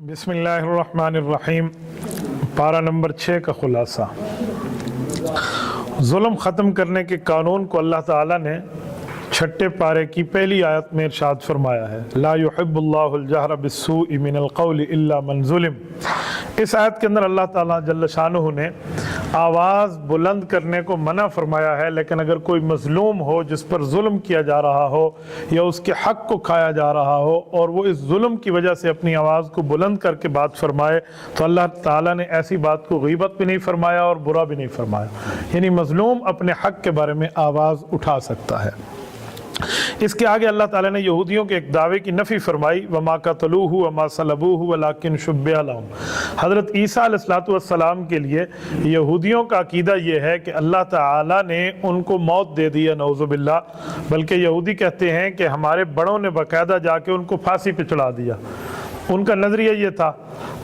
बिस्मिल्लाहिर्रहमानिर्रहीम। पारा नंबर 6 का खुलासा। जुल्म ख़त्म करने के कानून को अल्लाह ताला ने छठे पारे की पहली आयत में इरशाद फरमाया है, ला युहिब्बुल्लाहुल जहरा बिस्सूइ मिनल क़ौलि इल्ला मन ज़ुलिम। इस आयत के अंदर अल्लाह ताला जल्ल शानुहु ने आवाज़ बुलंद करने को मना फरमाया है, लेकिन अगर कोई मज़लूम हो जिस पर जुल्म किया जा रहा हो या उसके हक़ को खाया जा रहा हो और वो इस जुल्म की वजह से अपनी आवाज़ को बुलंद करके बात फरमाए, तो अल्लाह ताला ने ऐसी बात को गीबत भी नहीं फरमाया और बुरा भी नहीं फरमाया। यानी मज़लूम अपने हक़ के बारे में आवाज़ उठा सकता है। इसके आगे अल्लाह ताला ने यहूदियों के एक दावे की नफ़ी फरमाई, वमा क़तलूहु वमा सलबूहु वलाकिन शुब्बिह लहुम। हज़रत ईसा अलैहिस्सलातु वस्सलाम के लिए यहूदियों का अकीदा ये है कि अल्लाह ताला ने उनको मौत दे दी है, नऊज़ु बिल्लाह। बल्कि यहूदी कहते हैं कि हमारे बड़ों ने बाकायदा जाके उनको फांसी पे चढ़ा दिया। उनका नज़रिया ये था,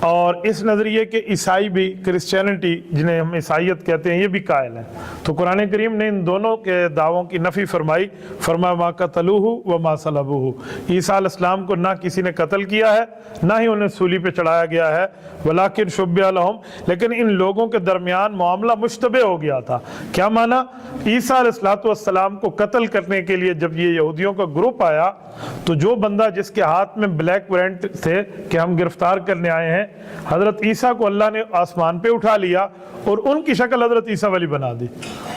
और इस नज़रिए के ईसाई भी, क्रिश्चियनिटी जिन्हें हम ईसाइयत कहते हैं, ये भी कायल हैं। तो कुरान करीम ने इन दोनों के दावों की नफ़ी फरमाई, फरमाया मा क़तलूहु व मा सलबूहु। ईसा अलैहिस्सलाम को ना किसी ने कत्ल किया है, ना ही उन्हें सूली पे चढ़ाया गया है, वलाकिन शुब्बिह लहुम। लेकिन इन लोगों के दरमियान मामला मुश्तबे हो गया था। क्या माना? ईसा अलैहिस्सलातु वस्सलाम को कत्ल करने के लिए जब ये यहूदियों का ग्रुप आया, तो जो बंदा जिसके हाथ में ब्लैक वारंट थे कि हम गिरफ्तार करने आए हैं, हजरत ईसा को अल्लाह ने आसमान पे उठा लिया और उनकी शक्ल हजरत ईसा वाली बना दी,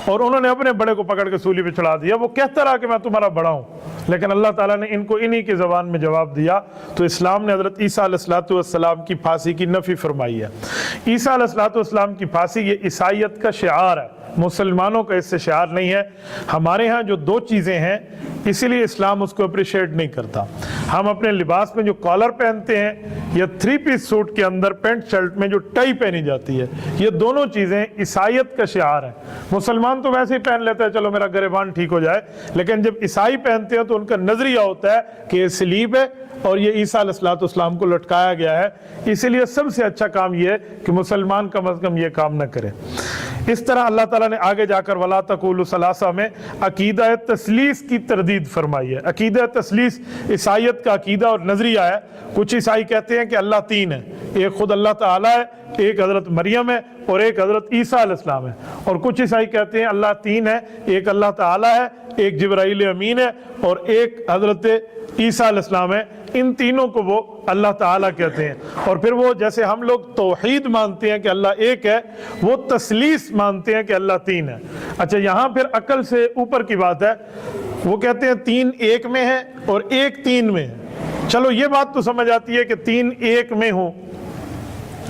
और उन्होंने अपने बड़े को पकड़ के सूली पे चढ़ा दिया। वो कहता रहा कि मैं तुम्हारा बड़ा हूँ, लेकिन अल्लाह ताला ने इनको इन्हीं की ज़बान में जवाब दिया। तो इस्लाम ने हजरत ईसा अलैहिस्सलातु वस्सलाम की फांसी की नफ़ी फरमाई है। ईसा अलैहिस्सलातु वस्सलाम की फांसी ये ईसाइयत का शिआर है, मुसलमानों का इससे शिआर नहीं है। हमारे यहाँ जो दो चीज़ें हैं, इसीलिए इस्लाम उसको अप्रिशिएट नहीं करता। हम अपने लिबास में जो कॉलर पहनते हैं या 3 पीस सूट के अंदर पेंट शर्ट में जो टाई पहनी जाती है, ये दोनों चीज़ें ईसाइयत का शिआर है। मुसलमान तो वैसे ही पहन लेते हैं, चलो मेरा गिरेबान ठीक हो जाए, लेकिन जब ईसाई पहनते हैं तो उनका नज़रिया होता है कि ये सलीब है और ये ईसा अलैहिस्सलातु वस्सलाम को लटकाया गया है। इसीलिए सबसे अच्छा काम ये है कि मुसलमान कम अज़ कम ये काम न करे। इस तरह अल्लाह ताला ने आगे जाकर वला तक़ूलू सलासा में अकीदा तस्लीस की तरदीद फरमाई है। अकीदा तस्लीस ईसाइयत का अकीदा और नज़रिया है। कुछ ईसाई कहते हैं कि अल्लाह तीन है, एक खुद अल्लाह ताला है, एक हज़रत मरियम है और एक हज़रत ईसा अलैहिस्सलाम है। और कुछ ईसाई कहते हैं अल्लाह तीन है, एक अल्लाह ताला है, एक जिब्राईल अमीन है और एक हज़रत ईसा अलैहिस्सलाम है। इन तीनों को वो अल्लाह ताला कहते हैं। और फिर वो, जैसे हम लोग तौहीद मानते हैं कि अल्लाह एक है, वो तस्लीस मानते हैं कि अल्लाह तीन है। अच्छा, यहाँ फिर अकल से ऊपर की बात है। वो कहते हैं तीन एक में है और एक तीन में है। चलो ये बात तो समझ आती है कि तीन एक में हो,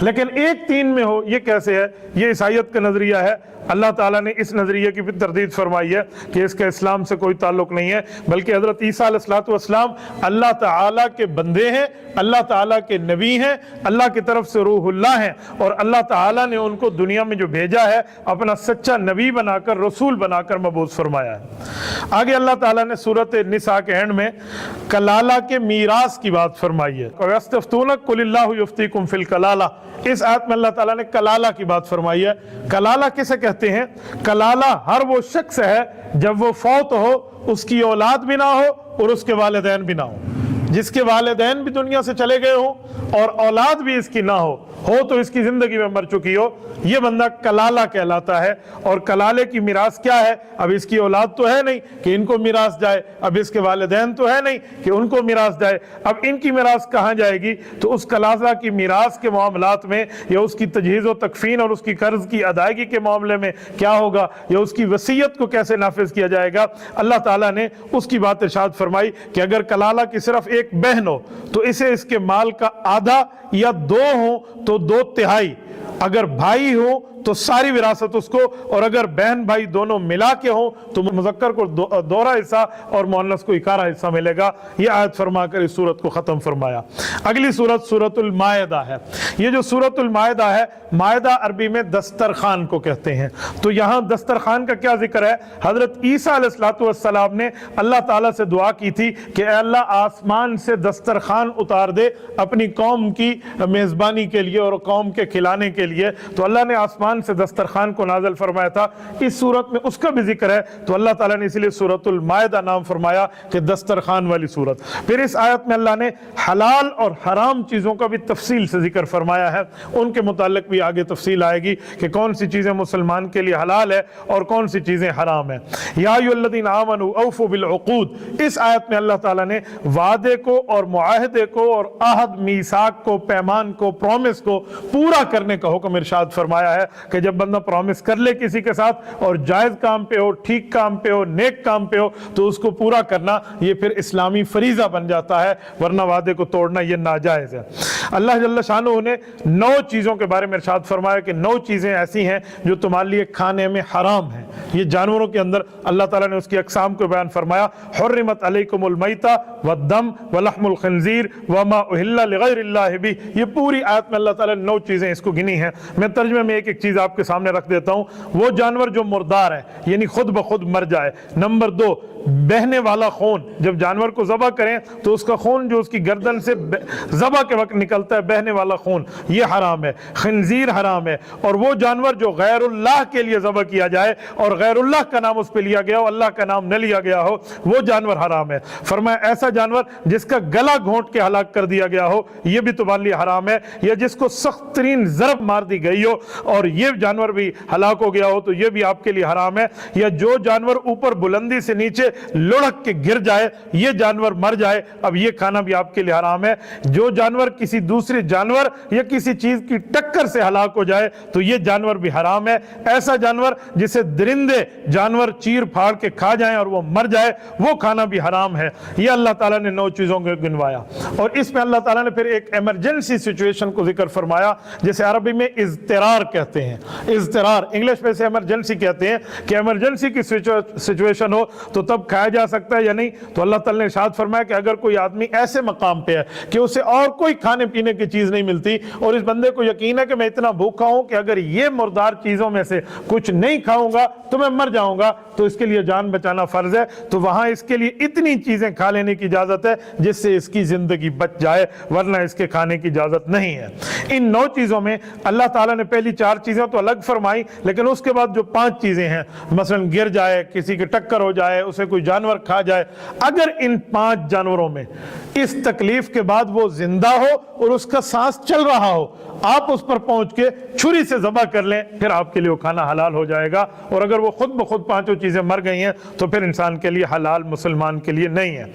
लेकिन एक तीन में हो ये कैसे है? ये ईसाइयत का नज़रिया है। अल्लाह ताला ने इस नज़रिए की भी तरदीद फरमाई है कि इसका इस्लाम से कोई ताल्लुक़ नहीं है, बल्कि हज़रत ईसा अलैहिस्सलातु वस्सलाम अल्लाह ताला के बंदे हैं, अल्लाह ताला के नबी हैं, अल्लाह की तरफ से रूहुल्लाह हैं, और अल्लाह ताला ने उनको दुनिया में जो भेजा है अपना सच्चा नबी बनाकर, रसूल बनाकर मबूस फरमाया है। आगे अल्लाह ताला ने सूरत निसा के एंड में कलाला के मीरास की बात फरमाई है। यस्तफ्तूनक कुलिल्लाहु युफ्तीकुम फिल कलाला। इस आयत में अल्लाह ताला ने कलाला की बात फरमाई है। कलाला किसे कहते हैं? कलाला हर वो शख्स है जब वो फौत हो, उसकी औलाद भी ना हो और उसके वालिदैन भी ना हो, जिसके वालिदैन भी दुनिया से चले गए हो और औलाद भी इसकी ना हो तो इसकी जिंदगी में मर चुकी हो, ये बंदा कलाला कहलाता है। और कलाले की मिरास क्या है? अब इसकी औलाद तो है नहीं कि इनको मिरास जाए, अब इसके वालिदैन तो है नहीं कि उनको मिरास जाए, अब इनकी मिरास कहाँ जाएगी? तो उस कलाला की मिरास के मामलात में या उसकी तजहीज़ व तकफीन और उसकी कर्ज की अदायगी के मामले में क्या होगा, या उसकी वसीयत को कैसे नाफिज किया जाएगा, अल्लाह ताला ने उसकी बात इरशाद फरमाई कि अगर कलाला की सिर्फ एक बहन हो तो इसे इसके माल का आधा, या 2 हो तो 2/3, अगर भाई हो तो सारी विरासत उसको, और अगर बहन भाई दोनों मिला के हो तो मुज़क्कर को दोहरा हिस्सा और मुअन्नस को इकारा हिस्सा मिलेगा। ये आयत फरमाकर इस सूरत को ख़त्म फरमाया। अगली सूरत सूरतुल मायदा है। ये जो सूरतुल मायदा है, मायदा अरबी में दस्तरखान को कहते हैं। तो यहाँ दस्तरखान का क्या जिक्र है? हज़रत ईसा अलैहिस्सलातु वस्सलाम ने अल्लाह ताला से दुआ की थी कि अल्लाह आसमान से दस्तरखान उतार दे अपनी कौम की मेज़बानी के लिए और कौम के खिलाने के लिए। तो अल्लाह ने आसमान आसमान से दस्तरखान को नाज़िल फरमाया था, इस सूरत में उसका भी जिक्र है। तो अल्लाह ताला ने इसलिए सूरतुल माइदा नाम फरमाया कि दस्तरखान वाली सूरत। फिर इस आयत में अल्लाह ने हलाल और हराम चीज़ों का भी तफसील से जिक्र फरमाया है, उनके मुतालिक भी आगे तफसील आएगी कि कौन सी चीज़ें मुसलमान के लिए हलाल है और कौन सी चीज़ें हराम है। या अय्युहल्लज़ीना आमनू औफू बिल उक़ूद, इस आयत में अल्लाह ताला ने वादे को और मुआहदे को और आहद मीसाक को, पैमान को, प्रॉमिस को पूरा करने का हुक्म इरशाद फरमाया है कि जब बंदा प्रॉमिस कर ले किसी के साथ और जायज़ काम पे हो, ठीक काम पे हो, नेक काम पे हो, तो उसको पूरा करना ये फिर इस्लामी फरीज़ा बन जाता है, वरना वादे को तोड़ना ये नाजायज़ है। अल्लाह जल्ल शानहू ने 9 चीज़ों के बारे में इरशाद फरमाया कि 9 चीज़ें ऐसी हैं जो तुम्हारे लिए खाने में हराम हैं। ये जानवरों के अंदर अल्लाह ताला ने उसकी अक़साम को बयान फरमाया, हुर्रिमत अलैकुमुल मैता वद्दम वलहमुल खिंज़ीर वमा उहिल्ला लिग़ैरिल्लाहि बिही। ये पूरी आयत में अल्लाह ताला ने 9 चीज़ें इसको गिनी हैं। मैं तर्जुमे में एक एक चीज़ आपके सामने रख देता हूँ। वो जानवर जो मुर्दार है, यानी खुद ब खुद मर जाए। नंबर 2, बहने वाला खून, जब जानवर को ज़बह करें तो उसका खून जो उसकी गर्दन से ज़बह के वक्त निकलता है, बहने वाला खून, ये हराम है। खिंजीर हराम है। और वो जानवर जो गैरुल्लाह के लिए ज़बह किया जाए और गैरुल्लाह का नाम उस पर लिया गया हो, अल्लाह का नाम न लिया गया हो, वो जानवर हराम है। फरमाया ऐसा जानवर जिसका गला घोंट के हलाक कर दिया गया हो, ये भी तुम्हारे लिए हराम है। या जिसको सख्त तरीन ज़रब मार दी गई हो और ये जानवर भी हलाक हो गया हो, तो ये भी आपके लिए हराम है। या जो जानवर ऊपर बुलंदी से नीचे लुढ़क के गिर जाए, ये जानवर मर जाए, अब ये खाना भी आपके लिए हराम है। जो जानवर किसी दूसरे जानवर या किसी चीज की टक्कर से हलाक हो जाए, तो ये जानवर भी हराम है। ऐसा जानवर जिसे दरिंदे जानवर चीर फाड़ के खा जाएं और वो मर जाए, वो खाना भी हराम है। ये अल्लाह ताला ने 9 चीजों को गिनवाया। और इसमें अल्लाह ताला ने फिर एक इमरजेंसी सिचुएशन को जिक्र फरमाया, जिसे अरबी में इज़्तिरार कहते हैं। इज़्तिरार इंग्लिश में से इमरजेंसी कहते हैं कि इमरजेंसी की सिचुएशन हो तो तब खाया जा सकता है या नहीं। तो अल्लाह ताला ने इरशाद फरमाया कि अगर कोई आदमी ऐसे मकाम पे है कि उसे और कोई खाने पीने की चीज नहीं मिलती और इस बंदे को यकीन है कि मैं इतना भूखा हूं कि अगर ये मुर्दार चीजों में से कुछ नहीं खाऊंगा तो मैं मर जाऊंगा, तो इसके लिए जान बचाना फर्ज है। तो वहां इसके लिए इतनी चीजें खा लेने की इजाजत है जिससे इसकी जिंदगी बच जाए, वरना इसके खाने की इजाजत नहीं है। इन 9 चीजों में अल्लाह ताला ने पहली 4 चीजें तो अलग फरमाई, लेकिन उसके बाद जो 5 चीजें हैं, मसलन गिर जाए, किसी की टक्कर हो जाए, उसे कोई जानवर खा जाए, अगर इन 5 जानवरों में इस तकलीफ के बाद वो जिंदा हो और उसका सांस चल रहा हो, आप उस पर पहुंच के छुरी से ज़बह कर लें, फिर आपके लिए वो खाना हलाल हो जाएगा। और अगर वो खुद ब खुद 5 चीज़ें मर गई हैं तो फिर इंसान के लिए हलाल, मुसलमान के लिए नहीं है।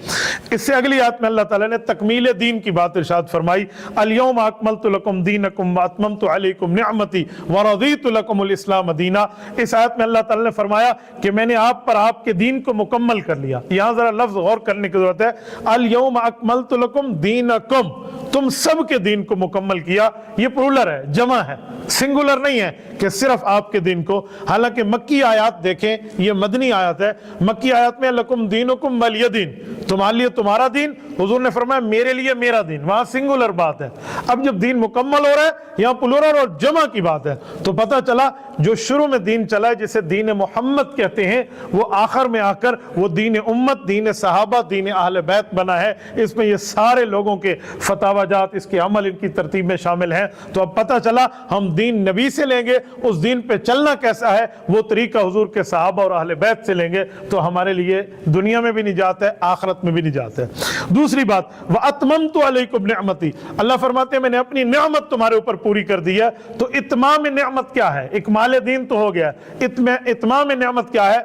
इससे अगली आयत में अल्लाह ताला ने तकमील दीन की बात इरशाद फरमाई, अल-यौम अकमलतु लकुम दीनकुम व अतममतु अलैकुम निअमती व रज़ीतु लकुमुल इस्लाम दीना। इस आयत में अल्लाह ताला ने फरमाया कि मैंने आप पर आपके दीन को मुकम्मल कर लिया। यहाँ जरा लफ्ज़ गौर करने की जरूरत है। अल-यौम अकमलतु लकुम दीनकुम, तुम सब के दीन को मुकम्मल किया। ये प्लूरल है, जमा है, सिंगुलर नहीं है कि सिर्फ आपके दिन को। हालांकि मक्की आयत देखें, ये मदनी आयत है। मक्की आयत में लकुम दीनुकुम वलिय दीन, तुम्हारे लिए तुम्हारा दीन, हुजूर ने फरमाया मेरे लिए मेरा दीन, वहां सिंगुलर बात है। अब जब दीन मुकम्मल हो रहा है, यहाँ प्लूरल और जमा की बात है, तो पता चला जो शुरू में दीन चला है जिसे दीन मोहम्मद कहते हैं, वो आखिर में आकर वो दीन उम्मत, दीन सहाबा, दीन अहले बैत बना है। इसमें ये सारे लोगों के फतावाजात, इसके अमल, इनकी तरतीब में शामिल हैं। तो अब पता चला हम दीन नबी से लेंगे, उस दीन पे चलना कैसा है वो तरीका हुजूर के सहाबा और अहले बैत से लेंगे, तो हमारे लिए दुनिया में भी निजात है, आखिरत में भी निजात है। दूसरी बात, व अतममतु अलैकुम निअमती, अल्लाह फरमाते हैं मैंने अपनी नियामत तुम्हारे ऊपर पूरी कर दी है। तो इत्माम नियामत क्या है? इकमाल दीन तो हो गया, इत्माम नियामत क्या है?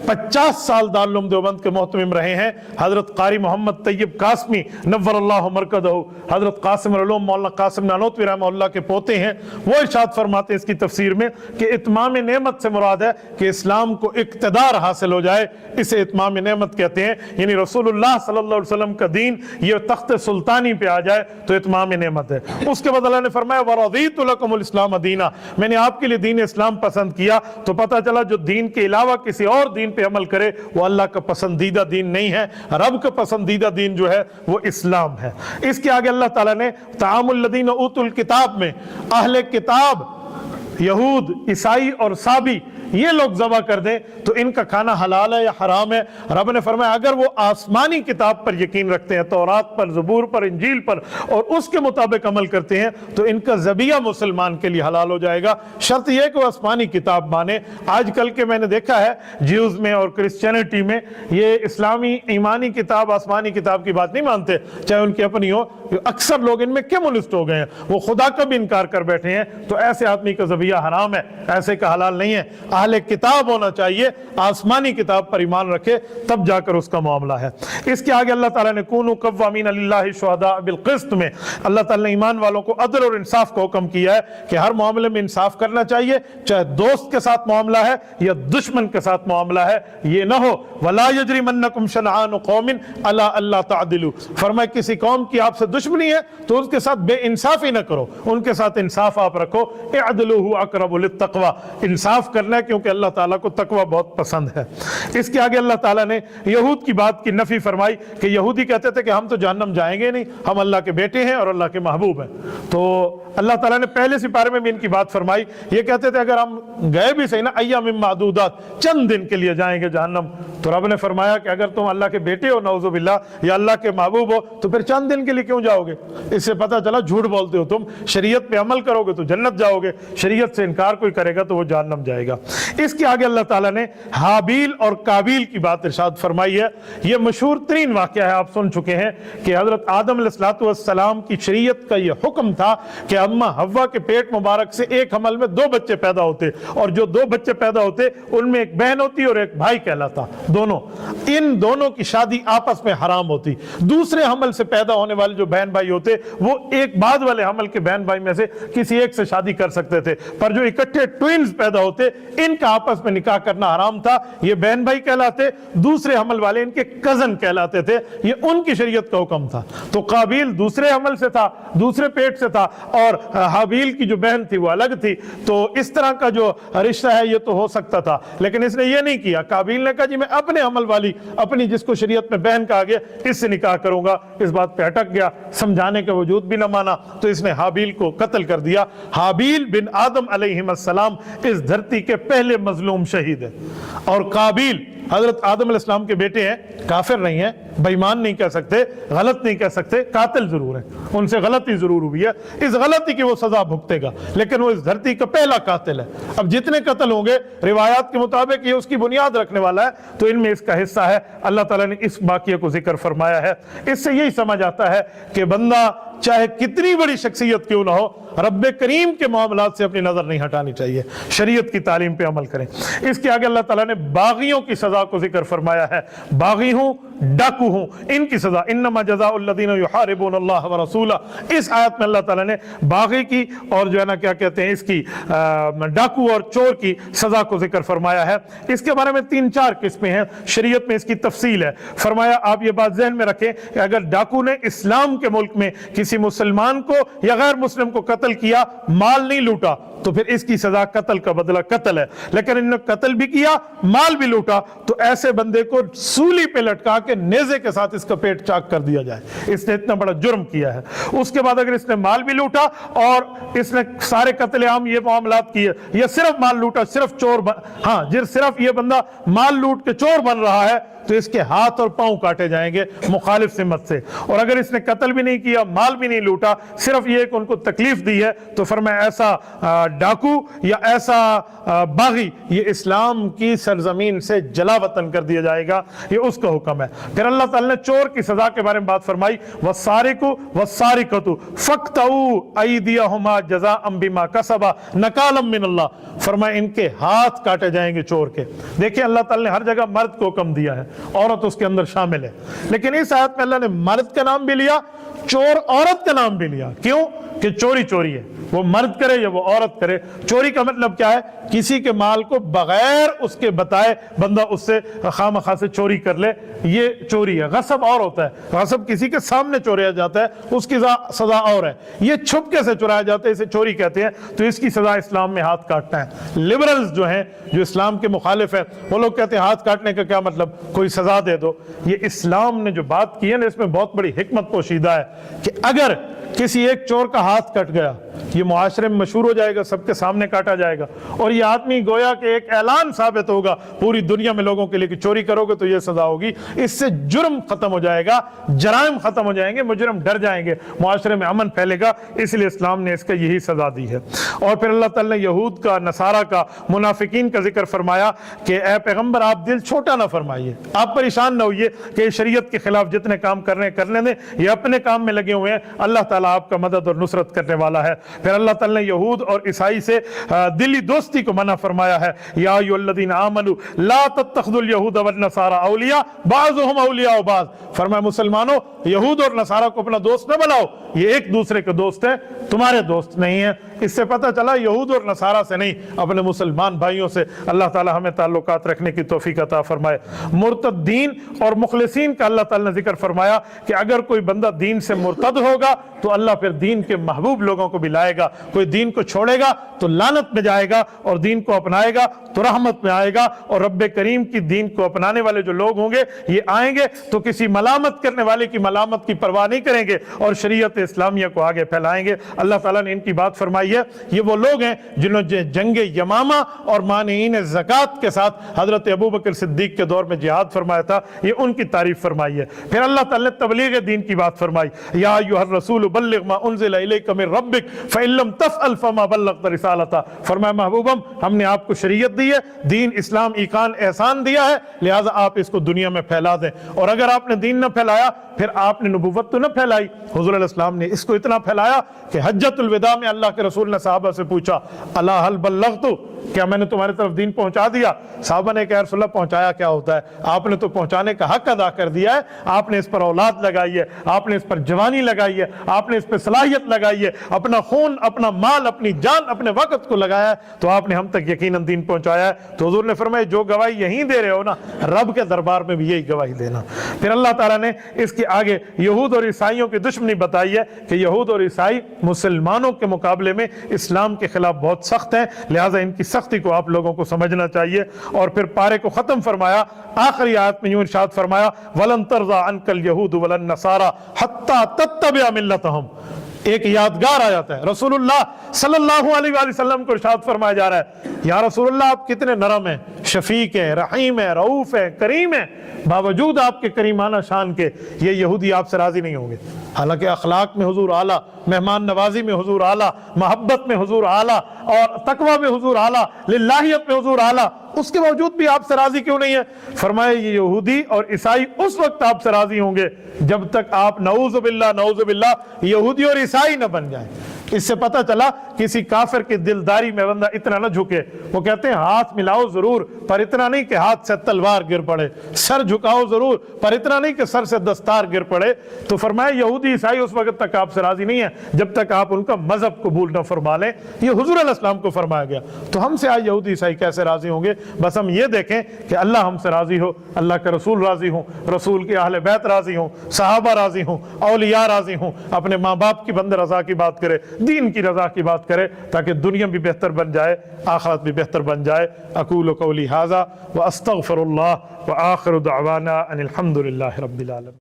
50 साल दारुल उलूम देवबंद के मोहतमिम रहे हैं हजरत कारी मोहम्मद तैयब कासमी नव्वरल्लाहु मरकदहु। हजरत कासिम उलूम मौलाना कासिम नानोतवी रहमतुल्लाह के पोते हैं। वो इरशाद फरमाते हैं इसकी तफसीर में कि इत्माम नेमत से मुराद है कि इस्लाम को इक्तदार हासिल हो जाए, इसे इत्माम नेमत कहते हैं। यानी रसूलुल्लाह सल्लल्लाहु अलैहि वसल्लम का दीन ये तख्त सुल्तानी पे आ जाए तो इत्माम नेमत है। उसके बाद अल्लाह ने फरमाया वरदीतु लकुमुल इस्लाम दीना, मैंने आपके लिए दीन इस्लाम पसंद किया। तो पता चला जो दीन के अलावा किसी और दीन पे अमल करे वो अल्लाह का पसंदीदा दीन नहीं है। रब का पसंदीदा दीन जो है वो इस्लाम है। इसके आगे अल्लाह ताला ने तामुल लदीन उतुल किताब में अहले किताब, यहूद, ईसाई और साबी, یہ لوگ ذبح کر دیں تو ان کا کھانا حلال ہے یا حرام ہے؟ رب نے فرمایا اگر وہ آسمانی کتاب پر یقین رکھتے ہیں، تورات پر، زبور پر، انجیل پر، اور اس کے مطابق عمل کرتے ہیں تو ان کا ذبیحہ مسلمان کے لیے حلال ہو جائے گا، شرط یہ کہ وہ آسمانی کتاب مانے۔ آج کل کے میں نے دیکھا ہے جیوز میں اور کرسچینٹی میں یہ اسلامی ایمانی کتاب، آسمانی کتاب کی بات نہیں مانتے، چاہے ان کی اپنی ہو۔ اکثر لوگ ان میں کمیونسٹ ہو گئے ہیں، وہ خدا کا بھی انکار کر بیٹھے ہیں، تو ایسے آدمی کا ذبیحہ حرام ہے، ایسے کا حلال نہیں ہے۔ اہل کتاب ہونا چاہیے، آسمانی کتاب پر ایمان رکھے، تب جا کر اس کا معاملہ ہے۔ اس کے آگے اللہ تعالیٰ نے کونوا قوامین للہ شہداء بالقسط میں اللہ تعالیٰ نے ایمان والوں کو عدل اور انصاف کا حکم کیا ہے کہ ہر معاملے میں انصاف کرنا چاہیے، چاہے دوست کے ساتھ معاملہ ہے یا دشمن کے ساتھ معاملہ ہے، یہ نہ ہو وَلَا يَجْرِمَنَّكُمْ شَنَآنُ قَوْمٍ عَلَىٰ أَلَّا تَعْدِلُوا، فرمایا کسی قوم کی آپ سے دشمنی ہے تو اس کے ساتھ بے انصافی نہ کرو، ان کے ساتھ انصاف آپ رکھو۔ اعدلوا هو اقرب للتقوی، انصاف کرنا ہے کیونکہ اللہ تعالیٰ کو تقوی بہت پسند ہے۔ اس کے آگے اللہ تعالیٰ نے یہود کی بات کی نفی فرمائی کہ یہودی کہتے تھے کہ ہم تو جہنم جائیں گے نہیں، ہم اللہ کے بیٹے ہیں اور اللہ کے محبوب ہیں۔ تو اللہ تعالیٰ نے پہلے سپارے میں بھی ان کی بات فرمائی، یہ کہتے تھے اگر ہم گئے بھی صحیح نا ایام معدودات، چند دن کے لیے جائیں گے جہنم، تو رب نے فرمایا کہ اگر تم اللہ کے بیٹے ہو نعوذ باللہ یا اللہ کے محبوب ہو تو پھر چند دن کے لیے کیوں جاؤ گے؟ اس سے پتہ چلا جھوٹ بولتے ہو تم، شریعت پہ عمل کرو گے تو جنت جاؤ گے، شریعت سے انکار کوئی کرے گا تو وہ جہنم جائے گا۔ اس کے آگے اللہ تعالیٰ نے حابیل اور قابیل کی بات ارشاد فرمائی ہے۔ یہ مشہور ترین واقعہ ہے، آپ سن چکے ہیں کہ حضرت آدم علیہ السلام کی شریعت کا یہ حکم تھا کہ اماں حوا کے پیٹ مبارک سے ایک حمل میں 2 بچے پیدا ہوتے، اور جو 2 بچے پیدا ہوتے ان میں ایک بہن ہوتی اور ایک بھائی کہلاتا، دونوں، ان دونوں کی شادی آپس میں حرام ہوتی۔ دوسرے حمل سے پیدا ہونے والے جو بہن بھائی ہوتے وہ ایک بعد والے حمل کے بہن بھائی میں سے کسی ایک سے شادی کر سکتے تھے، پر جو اکٹھے ٹوئنز پیدا ہوتے ان کا آپس میں نکاح کرنا حرام تھا، یہ بہن بھائی کہلاتے، دوسرے حمل والے ان کے کزن کہلاتے تھے، یہ ان کی شریعت کا حکم تھا۔ تو قابیل دوسرے حمل سے تھا، دوسرے پیٹ سے تھا، اور حابیل کی جو بہن تھی وہ الگ تھی، تو اس طرح کا جو رشتہ ہے یہ تو ہو سکتا تھا، لیکن اس نے یہ نہیں کیا۔ قابیل نے کہا جی میں اپنے حمل والی، اپنی جس کو شریعت میں بہن کہا گیا، اس سے نکاح کروں گا، اس بات پہ اٹک گیا، سمجھانے کے وجود بھی نہ مانا، تو اس نے حابیل کو قتل کر دیا۔ حابیل بن آدم علیہ السلام اس دھرتی کے پہلے مظلوم شہید ہے، اور قابیل حضرت آدم علیہ السلام کے بیٹے ہیں، کافر نہیں ہیں، بے ایمان نہیں کہہ سکتے، غلط نہیں کہہ سکتے، قاتل ضرور ہے، ان سے غلطی ضرور ہوئی ہے، اس غلطی کی وہ سزا بھگتے گا، لیکن وہ اس دھرتی کا پہلا قاتل ہے۔ اب جتنے قتل ہوں گے روایات کے مطابق یہ اس کی بنیاد رکھنے والا ہے، تو ان میں اس کا حصہ ہے۔ اللہ تعالیٰ نے اس واقعے کو ذکر فرمایا ہے۔ اس سے یہی سمجھ آتا ہے کہ بندہ چاہے کتنی بڑی شخصیت کیوں نہ ہو، رب کریم کے معاملات سے اپنی نظر نہیں ہٹانی چاہیے، شریعت کی تعلیم پہ عمل کریں۔ اس کے آگے اللہ تعالیٰ نے باغیوں کی سزا کو ذکر فرمایا ہے، باغی ہوں، ڈاکو ہوں، ان کی سزا انما جزاء الذین یحاربون اللہ ورسولہ، اس آیت میں اللہ تعالیٰ نے باغی کی اور جو ہے نا کیا کہتے ہیں اس کی ڈاکو اور چور کی سزا کو ذکر فرمایا ہے۔ اس کے بارے میں 3-4 قسمیں ہیں، شریعت میں اس کی تفصیل ہے۔ فرمایا آپ یہ بات ذہن میں رکھیں کہ اگر ڈاکو نے اسلام کے ملک میں کسی مسلمان کو یا غیر مسلم کو قتل کیا، مال نہیں لوٹا، تو پھر اس کی سزا قتل کا بدلہ قتل ہے، لیکن انہوں نے قتل بھی کیا، مال بھی لوٹا، تو ایسے بندے کو سولی پہ لٹکا کے نیزے کے ساتھ اس کا پیٹ چاک کر دیا جائے، اس نے اتنا بڑا جرم کیا ہے۔ اس کے بعد اگر اس نے مال بھی لوٹا اور اس نے سارے قتل عام یہ معاملات کیے، یا صرف مال لوٹا، صرف چور صرف یہ بندہ مال لوٹ کے چور بن رہا ہے، تو اس کے ہاتھ اور پاؤں کاٹے جائیں گے مخالف سمت سے۔ اور اگر اس نے قتل بھی نہیں کیا، مال بھی نہیں لوٹا، صرف یہ کہ ان کو تکلیف دی ہے، تو فرمایا ایسا ڈاکو یا ایسا باغی یہ اسلام کی سرزمین سے جلا وطن کر دیا جائے گا، یہ اس کا حکم ہے۔ پھر اللہ تعالیٰ نے چور کی سزا کے بارے میں بات فرمائی، وَالسَّارِقُ وَالسَّارِقَةُ فَاقْطَعُوا أَيْدِيَهُمَا جَزَاءً بِمَا كَسَبَا نَكَالًا مِّنَ اللَّهِ، فرمایا ان کے ہاتھ کاٹے جائیں گے چور کے۔ دیکھیں اللہ تعالیٰ نے ہر جگہ مرد کو حکم دیا ہے، عورت اس کے اندر شامل ہے، لیکن اس آیت میں اللہ نے مرد کا نام بھی لیا، چور عورت کا نام بھی لیا۔ کیوں؟ کہ چوری چوری ہے، وہ مرد کرے یا وہ عورت کرے۔ چوری کا مطلب کیا ہے؟ کسی کے مال کو بغیر اس کے بتائے بندہ اس سے خواہ سے چوری کر لے، یہ چوری ہے۔ غصب اور ہوتا ہے، غصب کسی کے سامنے چورایا جاتا ہے، اس کی سزا اور ہے۔ یہ چھپ کے سے چورایا جاتا ہے، اسے چوری کہتے ہیں، تو اس کی سزا اسلام میں ہاتھ کاٹنا ہے۔ لبرلز جو ہیں، جو اسلام کے مخالف ہیں، وہ لوگ کہتے ہیں ہاتھ کاٹنے کا کیا مطلب، کوئی سزا دے دو۔ یہ اسلام نے جو بات کی ہے نا، اس میں بہت بڑی حکمت پوشیدہ ہے۔ है कि अगर किसी एक चोर का हाथ कट गया, ये मुआशरे में मशहूर हो जाएगा, सबके सामने काटा जाएगा, और ये आदमी गोया के एक ऐलान साबित होगा पूरी दुनिया में लोगों के लिए कि चोरी करोगे तो ये सजा होगी। इससे जुर्म खत्म हो जाएगा, जराइम खत्म हो जाएंगे, मुजरिम डर जाएंगे, मुआशरे में अमन फैलेगा। इसलिए इस्लाम ने इसका यही सजा दी है। और फिर अल्लाह ताला ने यहूद का, नसारा का, मुनाफिकीन का जिक्र फरमाया कि ए पैगंबर आप दिल छोटा ना फरमाइए, आप परेशान ना होइए कि शरीयत के खिलाफ जितने काम करने दें, ये अपने काम में लगे हुए हैं, अल्लाह ताला आपका मदद और नुसरत करने वाला है। फिर अल्लाह ताला ने यहूद और ईसाई से दिली दोस्ती को मना फरमाया है, या अय्युहल्लज़ीना आमनू ला तत्तखिज़ुल यहूद वन नसारा औलिया बाज़ुहुम औलिया बाज़। फरमाया मुसलमानों, यहूद और नसारा को अपना दोस्त न बनाओ, ये एक दूसरे के दोस्त हैं, तुम्हारे दोस्त नहीं है। इससे पता चला यहूद और नसारा से नहीं, अपने मुसलमान भाइयों से अल्लाह ताला हमें ताल्लुकात रखने की तौफीक अता फरमाए। मुर्तद्दीन और मुखलिसीन का अल्लाह ताला ने जिक्र फरमाया कि अगर कोई बंदा दीन से मुर्तद होगा तो अल्लाह फिर दीन के महबूब लोगों को भी लाएगा। कोई दीन को छोड़ेगा तो लानत में जाएगा, और दीन को अपनाएगा तो रहमत में आएगा। और रब्बे करीम की दीन को अपनाने वाले जो लोग होंगे, ये आएंगे तो किसी मलामत करने वाले की मलामत की परवाह नहीं करेंगे और शरीयत इस्लामिया को आगे फैलाएंगे। अल्लाह ताला ने इनकी बात फरमाई है, ये वो लोग हैं जिन्होंने जंगे यमामा और मानीन ज़कात के साथ हजरत अबू बकर सिद्दीक के दौर में जिहाद फरमाया था, ये उनकी तारीफ फरमाई है। फिर अल्लाह ताला ने तबलीग दीन की बात फरमाई, या अय्युहर रसूल बल्लिग मा उन्ज़िला इलैका मिन रब्बिक फ़इन तफ़अल फ़मा बल्लग़्ता रिसालता। फरमाया महबूबम, हमने आपको शरीयत दी है, दीन इस्लाम ईकान एहसान दिया है, लिहाजा आप इसको दुनिया में फैला दें। और अगर आपने दीन न फैलाया फिर आपने नबुव्वत तो न फैलाई। हुज़ूर अलैहिस्सलाम ने इसको इतना फैलाया कि हज्जतुल विदा में अल्लाह के रसूल ने साहबा से पूछा, अला हल बल्लग़्तु, क्या मैंने तुम्हारी तरफ दीन पहुंचा दिया? साहबा ने कहा, रसूलल्लाह पहुंचाया क्या होता है? आपने तो पहुंचाने का हक अदा कर दिया है, आपने इस पर औलाद लगाई है, आपने इस पर जवानी लगाई है, आपने इस पर सलाहियत लगाई है, अपना खून, अपना माल, अपनी जान, अपने वक्त को लगाया है, तो आपने हम तक यकीनन दीन पहुंचाया है। तो हुजूर ने फरमाया, जो गवाही यहीं दे रहे हो ना, रब के दरबार में भी यही गवाही देना। फिर अल्लाह ताला ने इसके आगे यहूद और ईसाइयों की दुश्मनी बताई है कि यहूद और ईसाई मुसलमानों के मुकाबले में इस्लाम के खिलाफ बहुत सख्त हैं, लिहाजा इनकी सख्ती को आप लोगों को समझना चाहिए। और फिर पारे को खत्म फरमाया, आखिरी आयत में यूं इरशाद फरमाया, वलन तर्ज़ा अन्कल यहूद वलन नसारा हत्ता तत्तबिअ मिल्लतहुम। एक यादगार आयत है, रसूलुल्लाह सल्लल्लाहु अलैहि वसल्लम को इरशाद फरमाया जा रहा है, या रसूलुल्लाह आप कितने नरम हैं, शफीक हैं, रहीम हैं, रऊफ हैं, करीम हैं, बावजूद आपके करीमाना शान के ये यहूदी आपसे राजी नहीं होंगे। हालांकि अखलाक में हुजूर आला, मेहमान नवाजी में हुजूर आला, मोहब्बत में हुजूर आला, और तकवा में हुजूर आला, लिल्लाहियत में हुजूर आला, उसके बावजूद भी आपसे राजी क्यों नहीं है? फरमाया, ये यहूदी और ईसाई उस वक्त आपसे राजी होंगे जब तक आप नऊज़ बिल्लाह यहूदी और ईसाई न बन जाए। इससे पता चला किसी काफिर की दिलदारी में बंदा इतना न झुके। वो कहते हैं हाथ मिलाओ जरूर, पर इतना नहीं कि हाथ से तलवार गिर पड़े, सर झुकाओ जरूर, पर इतना नहीं कि सर से दस्तार गिर पड़े। तो फरमाया, यहूदी ईसाई उस वक्त तक आपसे राजी नहीं है जब तक आप उनका मजहब कबूल न फरमा लें। ये हुजूर अलैहिस्सलाम को फरमाया गया। तो हमसे आज यहूदी ईसाई कैसे राजी होंगे? बस हम ये देखें कि अल्लाह हमसे राजी हो, अल्लाह के रसूल राजी हो, रसूल के अहले बैत राजी हो, सहाबा राजी हो, औलिया राजी हो, अपने माँ बाप की बंद रजा की बात करे, दीन की रजा की बात करे, ताकि दुनिया भी बेहतर बन जाए, आखिरत भी बेहतर बन जाए। अकूलु कौली हाज़ा व अस्तगफिरुल्लाह व आखिरु दअवाना अनिल हम्दुलिल्लाहि रब्बिल आलमीन।